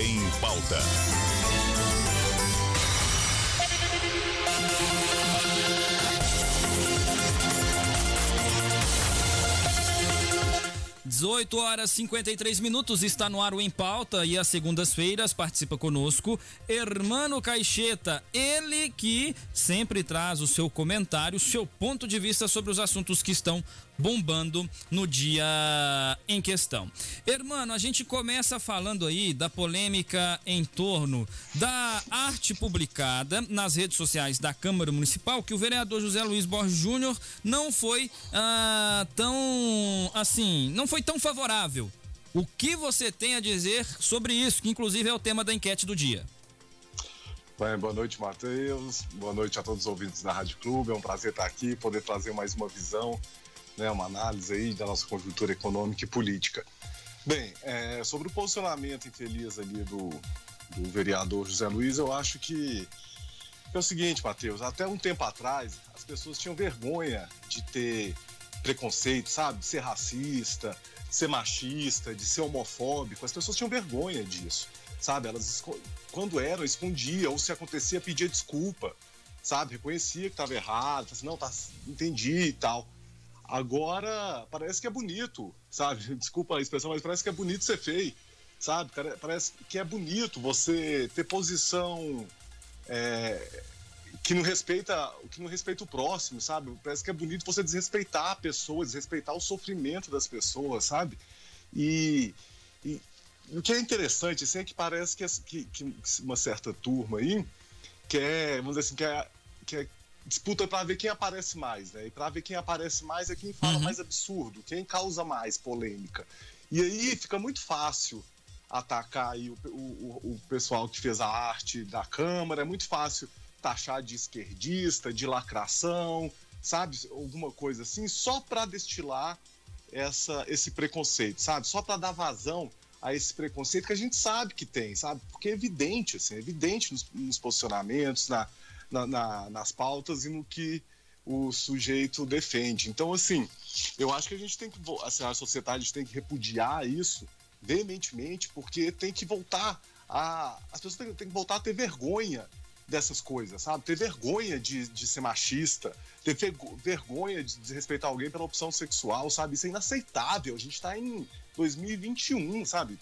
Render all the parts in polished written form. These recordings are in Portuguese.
em Pauta. 18h53, está no ar o Em Pauta e às segundas-feiras participa conosco Hermano Caixeta, ele que sempre traz o seu comentário, o seu ponto de vista sobre os assuntos que estão bombando no dia em questão. Hermano, a gente começa falando aí da polêmica em torno da arte publicada nas redes sociais da Câmara Municipal, que o vereador José Luiz Borges Júnior não foi não foi tão favorável. O que você tem a dizer sobre isso, que inclusive é o tema da enquete do dia? Bem, boa noite, Matheus. Boa noite a todos os ouvintes da Rádio Clube. É um prazer estar aqui, poder trazer mais uma visão, né, uma análise aí da nossa conjuntura econômica e política. Bem, sobre o posicionamento infeliz ali do vereador José Luiz, eu acho que é o seguinte, Matheus, até um tempo atrás as pessoas tinham vergonha de ter preconceito, sabe? De ser racista, de ser machista, de ser homofóbico. As pessoas tinham vergonha disso, sabe? Elas, quando eram, escondiam, ou se acontecia, pedia desculpa, sabe? Reconhecia que estava errado, assim, não, entendi e tal. Agora, parece que é bonito, sabe? Desculpa a expressão, mas parece que é bonito ser feio, sabe? Parece que é bonito você ter posição que não respeita o próximo, sabe? Parece que é bonito você desrespeitar a pessoa, desrespeitar o sofrimento das pessoas, sabe? E o que é interessante, assim, é que parece que uma certa turma aí vamos dizer assim, que é disputa para ver quem aparece mais, né? E para ver quem aparece mais é quem fala mais absurdo, quem causa mais polêmica. E aí fica muito fácil atacar aí o pessoal que fez a arte da Câmara, é muito fácil taxar de esquerdista, de lacração, sabe? Alguma coisa assim, só para destilar esse preconceito, sabe? Só para dar vazão a esse preconceito que a gente sabe que tem, sabe? Porque é evidente, assim, é evidente nos posicionamentos, nas pautas e no que o sujeito defende. Então, assim, eu acho que a gente tem que, assim, a sociedade tem que repudiar isso veementemente, porque tem que voltar as pessoas têm que voltar a ter vergonha dessas coisas, sabe? Ter vergonha de ser machista, ter vergonha de desrespeitar alguém pela opção sexual, sabe? Isso é inaceitável. A gente está em 2021, sabe?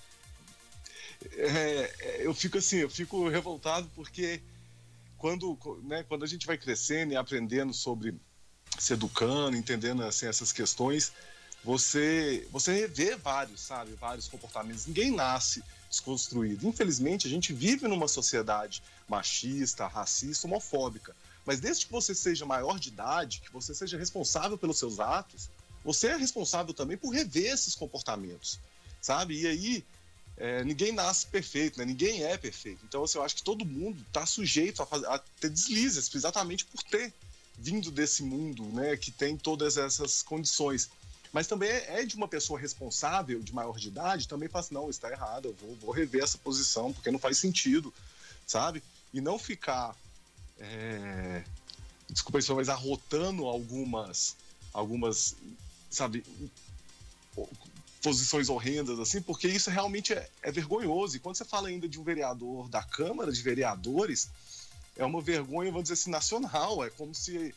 Eu fico revoltado porque quando a gente vai crescendo e aprendendo sobre se educando, entendendo assim, essas questões, você revê vários comportamentos. Ninguém nasce desconstruído. Infelizmente, a gente vive numa sociedade machista, racista, homofóbica. Mas desde que você seja maior de idade, que você seja responsável pelos seus atos, você é responsável também por rever esses comportamentos, sabe? E aí, ninguém nasce perfeito, né? Ninguém é perfeito. Então, assim, eu acho que todo mundo está sujeito a ter deslizes, exatamente por ter vindo desse mundo, né, que tem todas essas condições. Mas também é de uma pessoa responsável, de maior de idade, também fala assim, não, está errado, eu vou rever essa posição, porque não faz sentido, sabe? E não ficar, desculpa isso, mas arrotando algumas, sabe, posições horrendas, assim, porque isso realmente é vergonhoso. E quando você fala ainda de um vereador da Câmara de Vereadores, é uma vergonha, vamos dizer assim, nacional. É como se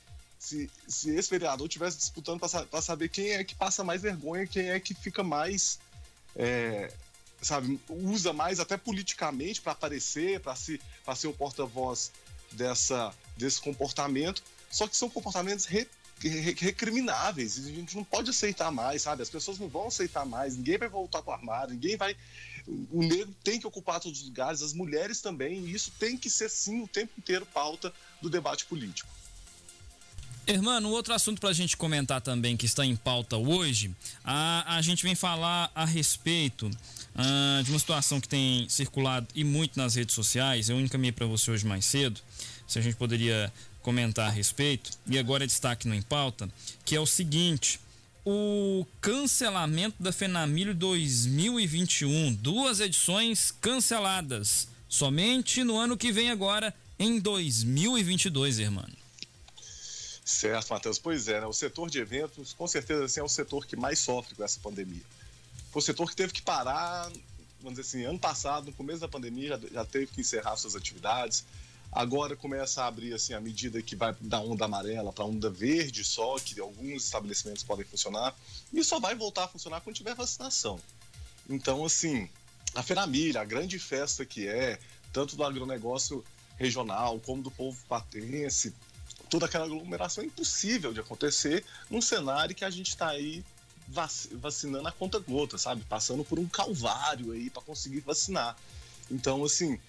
esse vereador estivesse disputando para saber quem é que passa mais vergonha, quem é que fica mais, sabe, usa mais até politicamente para aparecer, para ser o porta-voz desse comportamento. Só que são comportamentos recrimináveis, e a gente não pode aceitar mais, sabe? As pessoas não vão aceitar mais, ninguém vai voltar para o armário, o negro tem que ocupar todos os lugares, as mulheres também, e isso tem que ser, sim, o tempo inteiro pauta do debate político. Hermano, outro assunto para a gente comentar também que está em pauta hoje, a gente vem falar a respeito de uma situação que tem circulado e muito nas redes sociais. Eu encaminhei para você hoje mais cedo, se a gente poderia comentar a respeito, e agora é destaque no Em Pauta, que é o seguinte: o cancelamento da FENAMILHO 2021, 2 edições canceladas, somente no ano que vem agora, em 2022, Hermano. Certo, Matheus. Pois é, né? O setor de eventos, com certeza, assim, é o setor que mais sofre com essa pandemia. Foi o setor que teve que parar vamos dizer assim, ano passado, no começo da pandemia, já teve que encerrar suas atividades. Agora começa a abrir assim, à medida que vai da onda amarela para a onda verde só, que alguns estabelecimentos podem funcionar, e só vai voltar a funcionar quando tiver vacinação. Então, assim, a Feramilha, a grande festa que é, tanto do agronegócio regional como do povo patense, toda aquela aglomeração é impossível de acontecer num cenário que a gente está aí vacinando a conta-gota, sabe? Passando por um calvário aí para conseguir vacinar. Então, assim,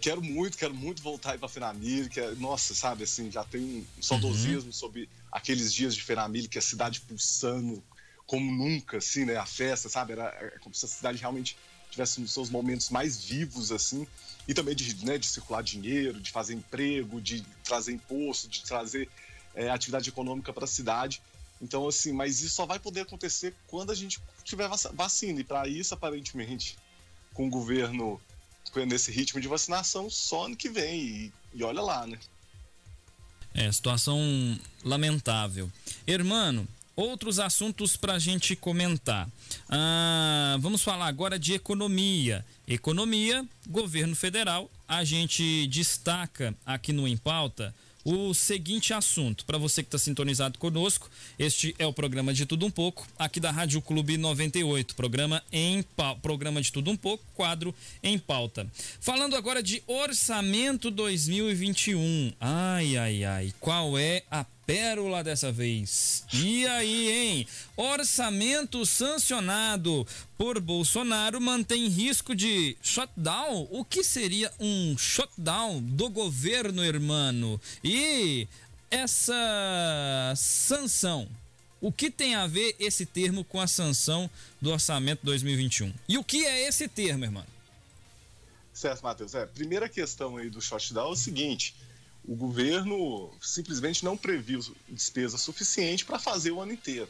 quero muito voltar aí para Feramilha, nossa, sabe, assim, já tem um saudosismo sobre aqueles dias de Feramilha, que a cidade pulsando como nunca, assim, né? A festa, sabe? Era como se a cidade realmente tivesse nos seus momentos mais vivos, assim, e também de circular dinheiro, de fazer emprego, de trazer imposto, de trazer atividade econômica para a cidade. Então, assim, mas isso só vai poder acontecer quando a gente tiver vacina. E para isso, aparentemente, com o governo nesse ritmo de vacinação, só ano que vem. E olha lá, né? Situação lamentável. Hermano, outros assuntos para a gente comentar. Vamos falar agora de economia. Economia, governo federal. A gente destaca aqui no Em Pauta o seguinte assunto. Para você que está sintonizado conosco, este é o programa de Tudo Um Pouco, aqui da Rádio Clube 98. Programa de Tudo Um Pouco, quadro Em Pauta. Falando agora de orçamento 2021. Ai, qual é a pérola dessa vez? E aí, hein? Orçamento sancionado por Bolsonaro mantém risco de shutdown? O que seria um shutdown do governo, hermano? E essa sanção, o que tem a ver esse termo com a sanção do orçamento 2021? E o que é esse termo, irmão? Certo, Matheus. Primeira questão aí do shutdown é o seguinte: o governo simplesmente não previu despesa suficiente para fazer o ano inteiro.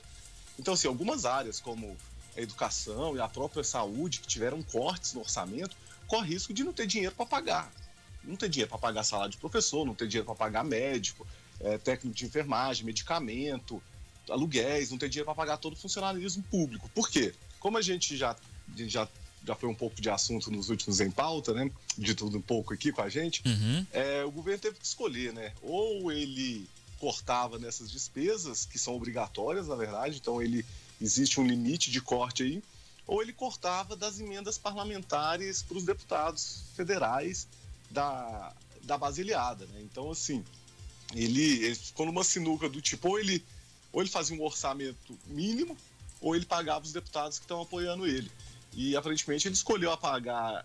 Então, assim, algumas áreas, como a educação e a própria saúde, que tiveram cortes no orçamento, corre risco de não ter dinheiro para pagar. Não ter dinheiro para pagar salário de professor, não ter dinheiro para pagar médico, técnico de enfermagem, medicamento, aluguéis, não ter dinheiro para pagar todo o funcionalismo público. Por quê? Como a gente já foi um pouco de assunto nos últimos Em Pauta, né? De tudo um pouco aqui com a gente, o governo teve que escolher, né? Ou ele cortava nessas despesas, que são obrigatórias, na verdade, então existe um limite de corte aí, ou ele cortava das emendas parlamentares para os deputados federais da basilhada, né? Então, assim, ele ficou numa sinuca do tipo, ou ele fazia um orçamento mínimo, ou ele pagava os deputados que estão apoiando ele. E, aparentemente, ele escolheu apagar,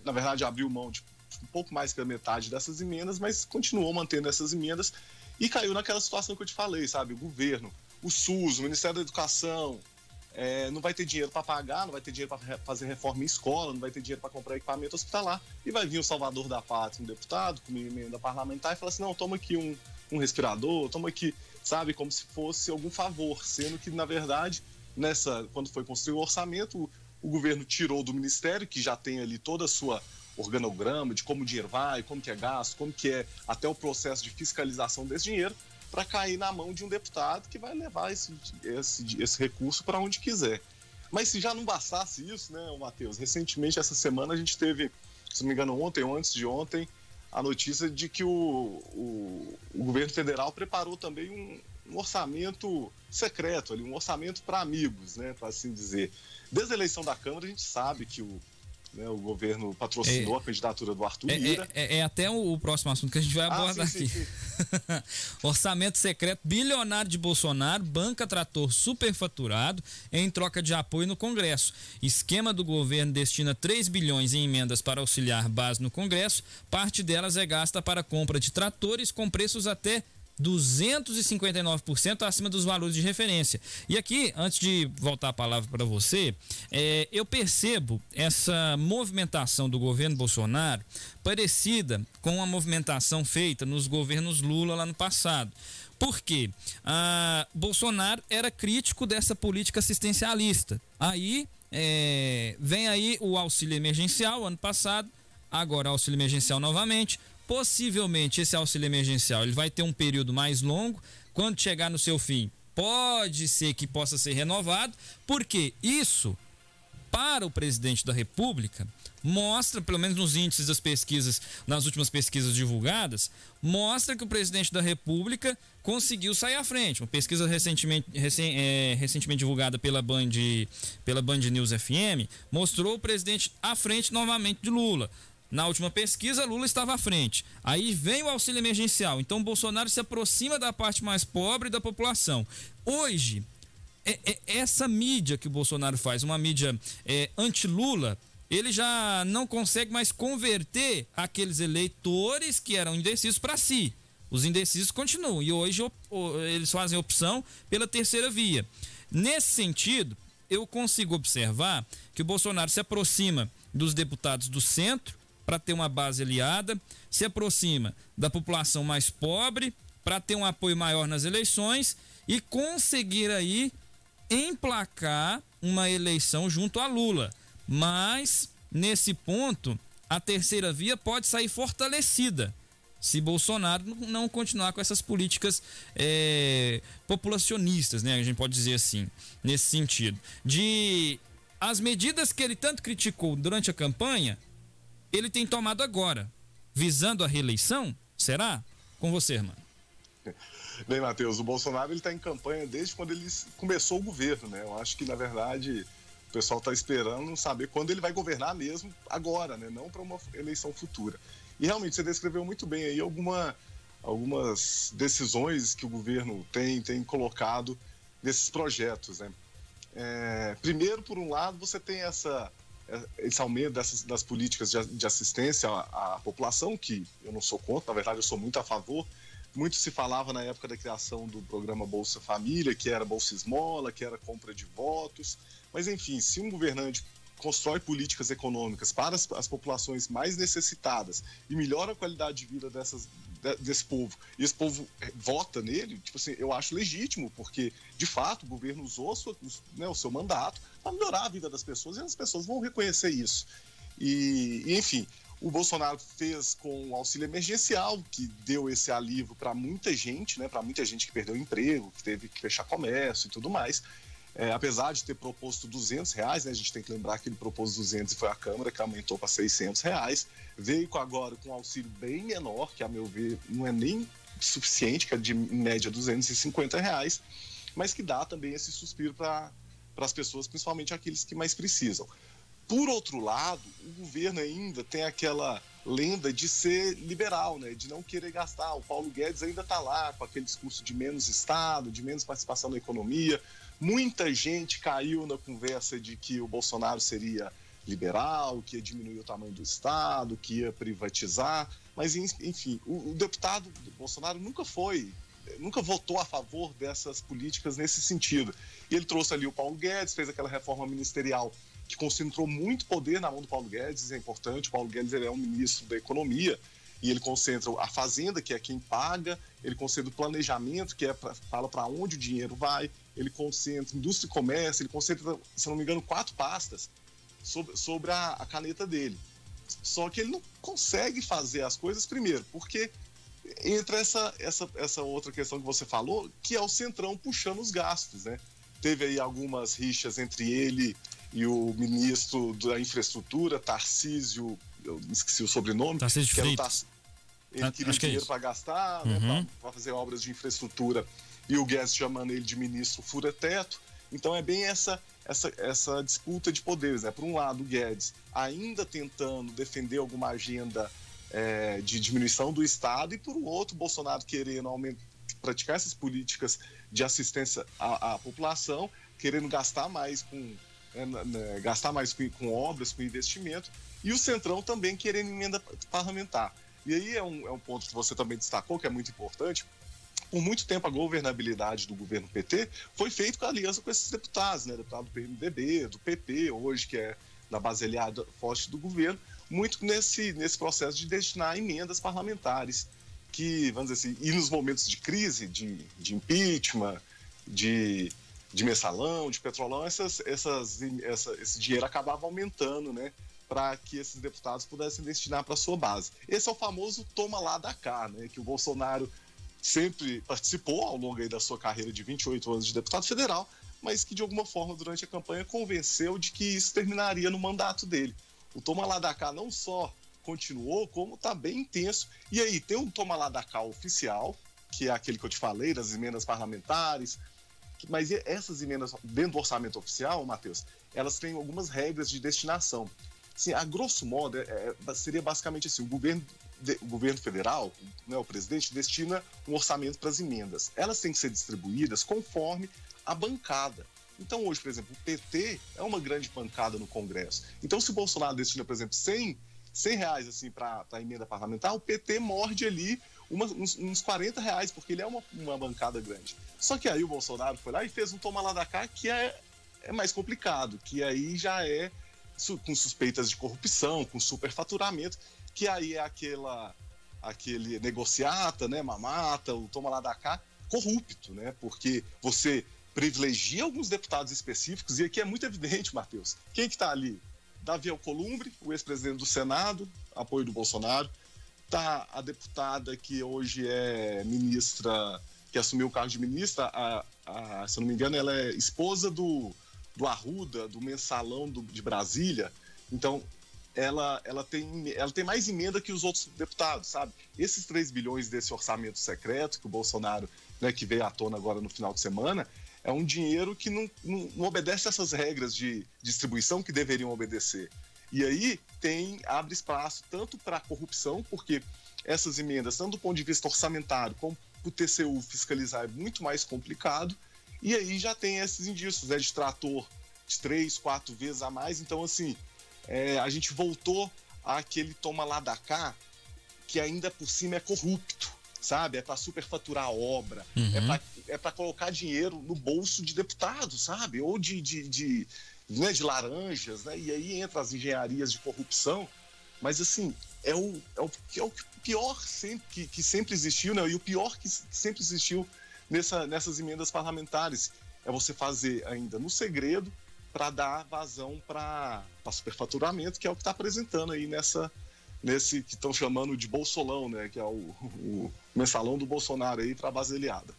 na verdade, abriu mão de um pouco mais que a metade dessas emendas, mas continuou mantendo essas emendas e caiu naquela situação que eu te falei, sabe? O governo, o SUS, o Ministério da Educação, não vai ter dinheiro para pagar, não vai ter dinheiro para fazer reforma em escola, não vai ter dinheiro para comprar equipamento hospitalar, e vai vir o salvador da pátria, um deputado com uma emenda parlamentar, e falar assim, não, toma aqui um respirador, toma aqui, sabe? Como se fosse algum favor, sendo que, na verdade, quando foi construir o orçamento, o governo tirou do Ministério, que já tem ali toda a sua organograma de como o dinheiro vai, como que é gasto, como que é até o processo de fiscalização desse dinheiro, para cair na mão de um deputado que vai levar esse recurso para onde quiser. Mas se já não bastasse isso, né, Matheus? Recentemente, essa semana, a gente teve, se não me engano, ontem ou antes de ontem, a notícia de que o governo federal preparou também um orçamento secreto, ali, um orçamento para amigos, né, para assim dizer. Desde a eleição da Câmara, a gente sabe que o governo patrocinou a candidatura do Arthur Lira. Até o próximo assunto que a gente vai abordar aqui. Sim. Orçamento secreto bilionário de Bolsonaro banca trator superfaturado em troca de apoio no Congresso. Esquema do governo destina 3 bilhões em emendas para auxiliar base no Congresso. Parte delas é gasta para compra de tratores com preços até 259% acima dos valores de referência. E aqui, antes de voltar a palavra para você, eu percebo essa movimentação do governo Bolsonaro parecida com a movimentação feita nos governos Lula lá no passado. Por quê? Bolsonaro era crítico dessa política assistencialista. Aí vem aí o auxílio emergencial ano passado, agora auxílio emergencial novamente. Possivelmente esse auxílio emergencial ele vai ter um período mais longo. Quando chegar no seu fim, pode ser que possa ser renovado, porque isso para o presidente da República, mostra, pelo menos nos índices das pesquisas, nas últimas pesquisas divulgadas, mostra que o presidente da República conseguiu sair à frente. Uma pesquisa recentemente divulgada pela Band News FM mostrou o presidente à frente novamente de Lula. Na última pesquisa, Lula estava à frente. Aí vem o auxílio emergencial. Então, Bolsonaro se aproxima da parte mais pobre da população. Hoje, essa mídia que o Bolsonaro faz, uma mídia anti-Lula, ele já não consegue mais converter aqueles eleitores que eram indecisos para si. Os indecisos continuam. E hoje eles fazem opção pela terceira via. Nesse sentido, eu consigo observar que o Bolsonaro se aproxima dos deputados do centro para ter uma base aliada, se aproxima da população mais pobre para ter um apoio maior nas eleições e conseguir aí emplacar uma eleição junto a Lula. Mas, nesse ponto, a terceira via pode sair fortalecida se Bolsonaro não continuar com essas políticas populacionistas, né? A gente pode dizer assim, nesse sentido. As medidas que ele tanto criticou durante a campanha, ele tem tomado agora, visando a reeleição? Será? Com você, irmão. Bem, Matheus, o Bolsonaro está em campanha desde quando ele começou o governo, né? Eu acho que, na verdade, o pessoal está esperando saber quando ele vai governar mesmo agora, né? Não para uma eleição futura. E realmente, você descreveu muito bem aí algumas decisões que o governo tem colocado nesses projetos, né? Primeiro, por um lado, você tem esse aumento das políticas de assistência à população, que eu não sou contra, na verdade eu sou muito a favor. Muito se falava na época da criação do programa Bolsa Família, que era Bolsa Esmola, que era compra de votos. Mas, enfim, se um governante constrói políticas econômicas para as populações mais necessitadas e melhora a qualidade de vida desse povo, e esse povo vota nele, tipo assim, eu acho legítimo, porque, de fato, o governo usou o seu mandato para melhorar a vida das pessoas e as pessoas vão reconhecer isso. E enfim, o Bolsonaro fez com o auxílio emergencial, que deu esse alívio para muita gente, né? Para muita gente que perdeu o emprego, que teve que fechar comércio e tudo mais. Apesar de ter proposto R$200, né? A gente tem que lembrar que ele propôs 200 e foi a Câmara que aumentou para R$600. Veio agora com um auxílio bem menor, que a meu ver não é nem suficiente, que é de em média R$250, mas que dá também esse suspiro para as pessoas, principalmente aqueles que mais precisam. Por outro lado, o governo ainda tem aquela lenda de ser liberal, né? De não querer gastar. O Paulo Guedes ainda está lá com aquele discurso de menos Estado, de menos participação na economia. Muita gente caiu na conversa de que o Bolsonaro seria liberal, que ia diminuir o tamanho do Estado, que ia privatizar. Mas, enfim, o deputado Bolsonaro nunca votou a favor dessas políticas nesse sentido. E ele trouxe ali o Paulo Guedes, fez aquela reforma ministerial que concentrou muito poder na mão do Paulo Guedes, é importante. O Paulo Guedes ele é um ministro da economia e ele concentra a fazenda, que é quem paga, ele concentra o planejamento, que fala para onde o dinheiro vai, ele concentra indústria e comércio, ele concentra, se não me engano, 4 pastas sobre a caneta dele. Só que ele não consegue fazer as coisas primeiro, porque entra essa outra questão que você falou, que é o Centrão puxando os gastos, né? Teve aí algumas rixas entre ele e o ministro da infraestrutura, Tarcísio, eu esqueci o sobrenome. Tarcísio de Freitas. Ele queria dinheiro para gastar, né, para fazer obras de infraestrutura, e o Guedes chamando ele de ministro fura-teto. Então é bem essa disputa de poderes, né? Por um lado, o Guedes ainda tentando defender alguma agenda de diminuição do Estado, e por outro, o Bolsonaro querendo praticar essas políticas de assistência à população, querendo gastar mais com obras, com investimento, e o Centrão também querendo emenda parlamentar. E aí é um ponto que você também destacou, que é muito importante. Por muito tempo a governabilidade do governo PT foi feita com a aliança com esses deputados, né? Deputado do PMDB, do PP, hoje que é na base aliada forte do governo, muito nesse processo de destinar emendas parlamentares, que, vamos dizer assim, e nos momentos de crise, de impeachment, de mensalão, de petrolão, esse dinheiro acabava aumentando, né? Para que esses deputados pudessem destinar para a sua base. Esse é o famoso toma lá da cá, né? Que o Bolsonaro sempre participou ao longo aí da sua carreira de 28 anos de deputado federal, mas que de alguma forma durante a campanha convenceu de que isso terminaria no mandato dele. O toma lá da cá não só continuou, como está bem intenso. E aí tem um toma lá da cá oficial, que é aquele que eu te falei, das emendas parlamentares, mas essas emendas dentro do orçamento oficial, Matheus, elas têm algumas regras de destinação. Assim, a grosso modo, seria basicamente assim, o governo federal, né, o presidente, destina um orçamento para as emendas. Elas têm que ser distribuídas conforme a bancada. Então hoje, por exemplo, o PT é uma grande bancada no Congresso. Então se o Bolsonaro destina, por exemplo, R$100 assim, para a emenda parlamentar, o PT morde ali uns R$40, porque ele é uma bancada grande. Só que aí o Bolsonaro foi lá e fez um toma lá da cá que é mais complicado, que aí já é com suspeitas de corrupção, com superfaturamento, que aí é aquele negociata, né, mamata, o toma lá da cá, corrupto, né, porque você privilegia alguns deputados específicos, e aqui é muito evidente, Matheus, quem que está ali? Davi Alcolumbre, o ex-presidente do Senado, apoio do Bolsonaro, está a deputada que hoje é ministra, que assumiu o cargo de ministra, se eu não me engano, ela é esposa do Arruda, do mensalão de Brasília. Então, ela tem mais emenda que os outros deputados, sabe? Esses 3 bilhões desse orçamento secreto que o Bolsonaro, né, que veio à tona agora no final de semana, é um dinheiro que não obedece a essas regras de distribuição que deveriam obedecer. E aí abre espaço tanto para a corrupção, porque essas emendas, tanto do ponto de vista orçamentário como o TCU fiscalizar, é muito mais complicado. E aí já tem esses indícios, né, de trator de 3, 4 vezes a mais. Então, assim, a gente voltou àquele toma lá da cá, que ainda por cima é corrupto, sabe? É para superfaturar a obra, é para colocar dinheiro no bolso de deputados, sabe? Ou de laranjas, né? E aí entra as engenharias de corrupção. Mas, assim, é o pior que sempre existiu, né? E o pior que sempre existiu nessas emendas parlamentares é você fazer ainda no segredo para dar vazão para superfaturamento, que é o que está apresentando aí nesse que estão chamando de bolsolão, né? Que é o mensalão do Bolsonaro aí para baselhada.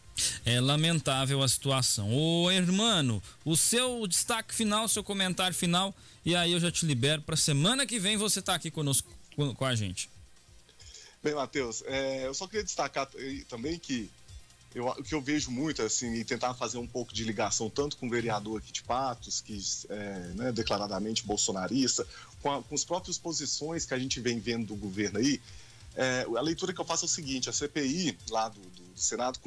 É lamentável a situação. Ô, irmão, o seu destaque final, seu comentário final, e aí eu já te libero para semana que vem você tá aqui conosco, com a gente. Bem, Matheus, eu só queria destacar também que o que eu vejo muito, assim, e tentar fazer um pouco de ligação tanto com o vereador aqui de Patos, que né, declaradamente bolsonarista, com as próprias posições que a gente vem vendo do governo aí. A leitura que eu faço é o seguinte: a CPI lá do Senado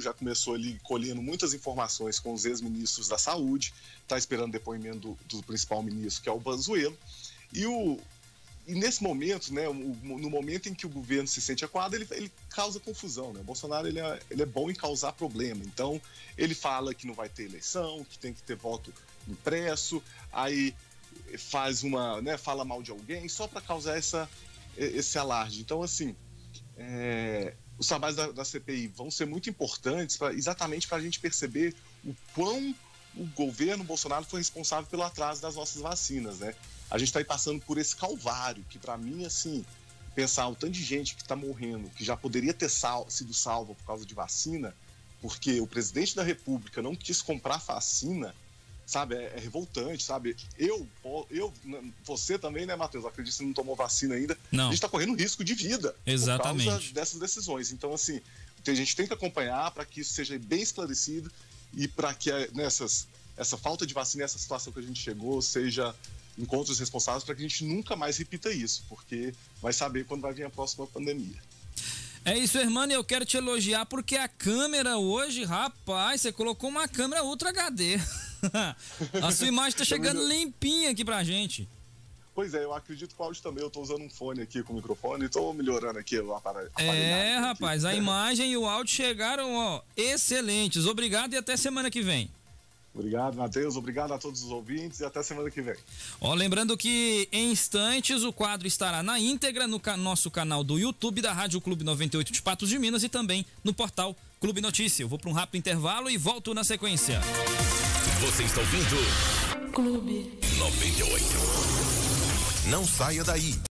já começou ali colhendo muitas informações com os ex-ministros da Saúde, está esperando o depoimento do principal ministro, que é o Pazuello, e nesse momento, né, no momento em que o governo se sente acuado, ele causa confusão, né? O Bolsonaro ele é bom em causar problema. Então, ele fala que não vai ter eleição, que tem que ter voto impresso, aí fala mal de alguém só para causar esse alarde. Então, assim, os trabalhos da CPI vão ser muito importantes exatamente para a gente perceber o quão o governo Bolsonaro foi responsável pelo atraso das nossas vacinas, né? A gente está aí passando por esse calvário, que para mim, assim, pensar o tanto de gente que está morrendo, que já poderia ter sido salva por causa de vacina, porque o presidente da República não quis comprar vacina, sabe? É revoltante, sabe? Você também, né, Matheus? Acredito que você não tomou vacina ainda. Não. A gente está correndo risco de vida. Exatamente. Por causa dessas decisões. Então, assim, a gente tem que acompanhar para que isso seja bem esclarecido e para que essa falta de vacina, essa situação que a gente chegou, encontre os responsáveis para que a gente nunca mais repita isso, porque vai saber quando vai vir a próxima pandemia. É isso, irmão, e eu quero te elogiar porque a câmera hoje, rapaz, você colocou uma câmera Ultra HD. A sua imagem tá chegando limpinha aqui pra gente. Pois é, eu acredito que o áudio também, eu tô usando um fone aqui com o microfone e tô melhorando aqui o aparelho. Rapaz, a imagem e o áudio chegaram, ó, excelentes. Obrigado e até semana que vem. Obrigado, Matheus. Obrigado a todos os ouvintes e até semana que vem. Ó, lembrando que em instantes o quadro estará na íntegra no nosso canal do YouTube da Rádio Clube 98 de Patos de Minas e também no portal Clube Notícia. Eu vou para um rápido intervalo e volto na sequência. Você está ouvindo Clube 98. Não saia daí.